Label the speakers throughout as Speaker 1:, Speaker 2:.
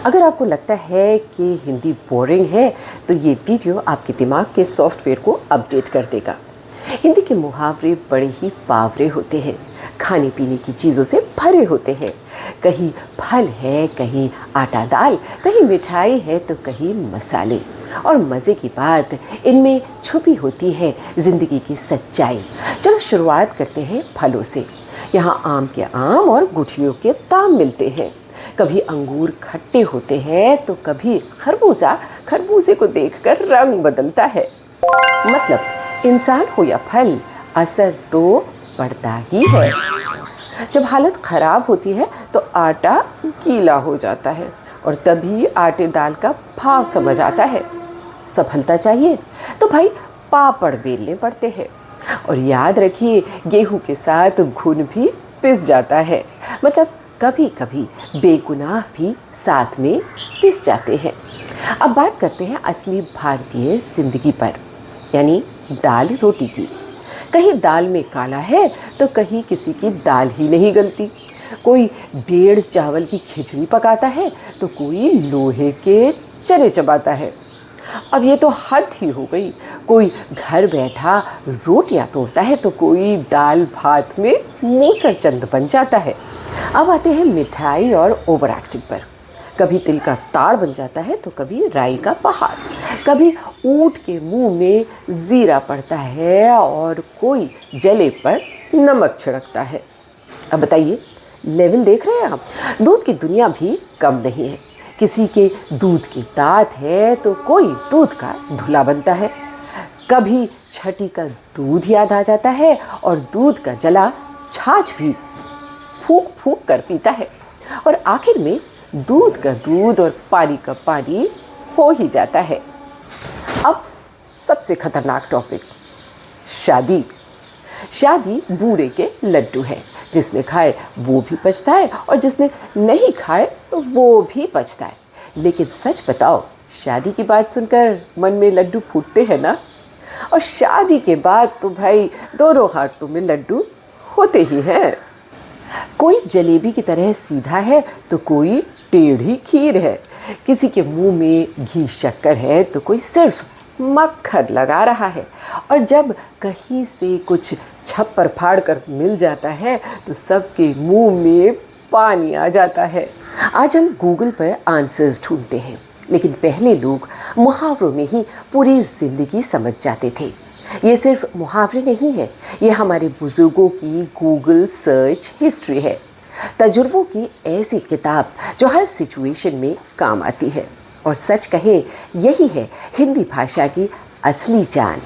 Speaker 1: अगर आपको लगता है कि हिंदी बोरिंग है तो ये वीडियो आपके दिमाग के सॉफ्टवेयर को अपडेट कर देगा। हिंदी के मुहावरे बड़े ही पावरे होते हैं, खाने पीने की चीज़ों से भरे होते हैं। कहीं फल है, कहीं आटा दाल, कहीं मिठाई है तो कहीं मसाले। और मज़े की बात इनमें छुपी होती है ज़िंदगी की सच्चाई। चलो शुरुआत करते हैं फलों से। यहाँ आम के आम और गुठलियों के ताम मिलते हैं। कभी अंगूर खट्टे होते हैं तो कभी खरबूजा खरबूजे को देखकर रंग बदलता है। मतलब इंसान हो या फल, असर तो पड़ता ही है। जब हालत ख़राब होती है तो आटा गीला हो जाता है और तभी आटे दाल का भाव समझ आता है। सफलता चाहिए तो भाई पापड़ बेलने पड़ते हैं। और याद रखिए, गेहूं के साथ घुन भी पिस जाता है। मतलब कभी कभी बेगुनाह भी साथ में पिस जाते हैं। अब बात करते हैं असली भारतीय ज़िंदगी पर, यानी दाल रोटी की। कहीं दाल में काला है तो कहीं किसी की दाल ही नहीं गलती। कोई डेढ़ चावल की खिचड़ी पकाता है तो कोई लोहे के चने चबाता है। अब ये तो हद ही हो गई। कोई घर बैठा रोटियां तोड़ता है तो कोई दाल भात में मूसरचंद बन जाता है। अब आते हैं मिठाई और ओवर एक्टिंग पर। कभी तिल का ताड़ बन जाता है तो कभी राई का पहाड़। कभी ऊंट के मुंह में जीरा पड़ता है और कोई जले पर नमक छिड़कता है। अब बताइए, लेवल देख रहे हैं आप? दूध की दुनिया भी कम नहीं है। किसी के दूध की दात है तो कोई दूध का धुला बनता है। कभी छठी का दूध याद आ जाता है और दूध का जला छाछ भी फूंक फूंक कर पीता है। और आखिर में दूध का दूध और पानी का पानी हो ही जाता है। अब सबसे खतरनाक टॉपिक, शादी। शादी बूरे के लड्डू है। जिसने खाए वो भी पछता है और जिसने नहीं खाए वो भी पछता है। लेकिन सच बताओ, शादी की बात सुनकर मन में लड्डू फूटते हैं ना? और शादी के बाद तो भाई दोनों हाथों में लड्डू होते ही हैं। कोई जलेबी की तरह सीधा है तो कोई टेढ़ी खीर है। किसी के मुंह में घी शक्कर है तो कोई सिर्फ मक्खन लगा रहा है। और जब कहीं से कुछ छप्पर फाड़ कर मिल जाता है तो सबके मुंह में पानी आ जाता है। आज हम गूगल पर आंसर्स ढूंढते हैं, लेकिन पहले लोग मुहावरों में ही पूरी ज़िंदगी समझ जाते थे। ये सिर्फ मुहावरे नहीं है, ये हमारे बुजुर्गों की गूगल सर्च हिस्ट्री है। तजुर्बों की ऐसी किताब जो हर सिचुएशन में काम आती है। और सच कहें, यही है हिंदी भाषा की असली जान।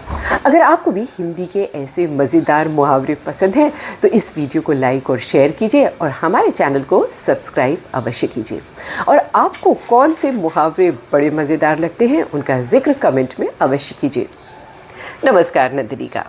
Speaker 1: अगर आपको भी हिंदी के ऐसे मज़ेदार मुहावरे पसंद हैं तो इस वीडियो को लाइक और शेयर कीजिए और हमारे चैनल को सब्सक्राइब अवश्य कीजिए। और आपको कौन से मुहावरे बड़े मज़ेदार लगते हैं उनका जिक्र कमेंट में अवश्य कीजिए। नमस्कार नंदिनी का।